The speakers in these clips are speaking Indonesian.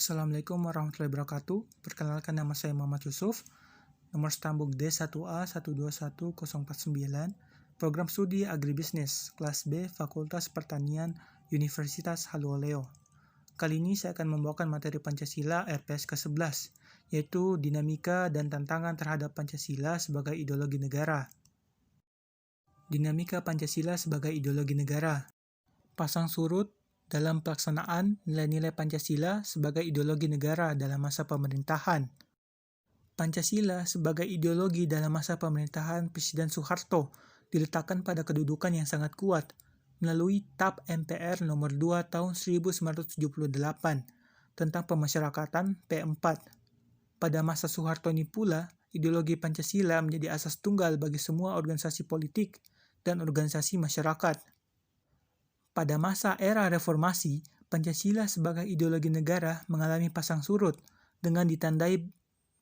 Assalamualaikum warahmatullahi wabarakatuh. Perkenalkan, nama saya Muhammad Yusuf. Nomor stambuk D1A121049. Program studi Agribisnis, kelas B, Fakultas Pertanian, Universitas Haluoleo. Kali ini saya akan membawakan materi Pancasila RPS ke-11, yaitu dinamika dan tantangan terhadap Pancasila sebagai ideologi negara. Dinamika Pancasila sebagai ideologi negara. Pasang surut dalam pelaksanaan nilai-nilai Pancasila sebagai ideologi negara dalam masa pemerintahan. Pancasila sebagai ideologi dalam masa pemerintahan Presiden Soeharto diletakkan pada kedudukan yang sangat kuat melalui TAP MPR nomor 2 tahun 1978 tentang pemasyarakatan P4. Pada masa Soeharto ini pula, ideologi Pancasila menjadi asas tunggal bagi semua organisasi politik dan organisasi masyarakat. Pada masa era reformasi, Pancasila sebagai ideologi negara mengalami pasang surut dengan ditandai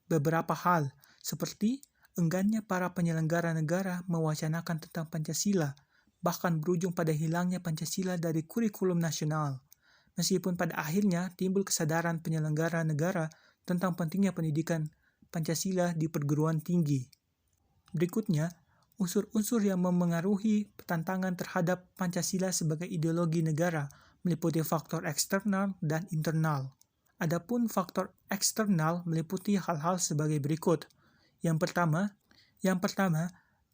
beberapa hal, seperti enggannya para penyelenggara negara mewacanakan tentang Pancasila, bahkan berujung pada hilangnya Pancasila dari kurikulum nasional. Meskipun pada akhirnya timbul kesadaran penyelenggara negara tentang pentingnya pendidikan Pancasila di perguruan tinggi. Berikutnya, unsur-unsur yang memengaruhi tantangan terhadap Pancasila sebagai ideologi negara meliputi faktor eksternal dan internal. Adapun faktor eksternal meliputi hal-hal sebagai berikut. Yang pertama,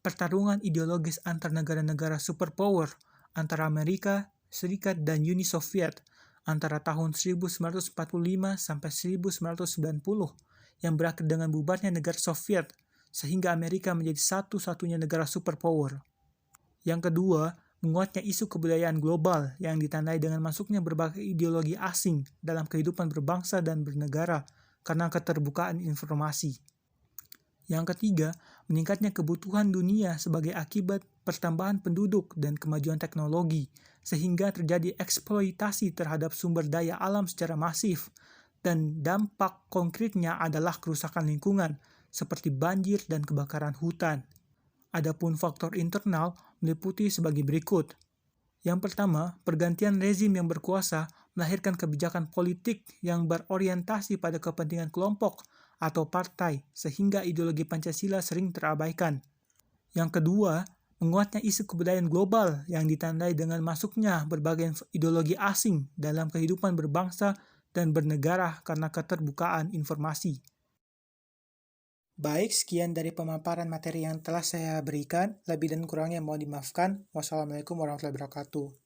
pertarungan ideologis antar negara-negara superpower antara Amerika Serikat dan Uni Soviet antara tahun 1945 sampai 1990 yang berakhir dengan bubarnya negara Soviet sehingga Amerika menjadi satu-satunya negara superpower. Yang kedua, menguatnya isu kebudayaan global yang ditandai dengan masuknya berbagai ideologi asing dalam kehidupan berbangsa dan bernegara karena keterbukaan informasi. Yang ketiga, meningkatnya kebutuhan dunia sebagai akibat pertambahan penduduk dan kemajuan teknologi, sehingga terjadi eksploitasi terhadap sumber daya alam secara masif, dan dampak konkretnya adalah kerusakan lingkungan, seperti banjir dan kebakaran hutan. Adapun faktor internal meliputi sebagai berikut. Yang pertama, pergantian rezim yang berkuasa melahirkan kebijakan politik yang berorientasi pada kepentingan kelompok atau partai, sehingga ideologi Pancasila sering terabaikan. Yang kedua, menguatnya isu kebudayaan global yang ditandai dengan masuknya berbagai ideologi asing dalam kehidupan berbangsa dan bernegara karena keterbukaan informasi. Baik, sekian dari pemaparan materi yang telah saya berikan. Lebih dan kurangnya mohon dimaafkan. Wassalamualaikum warahmatullahi wabarakatuh.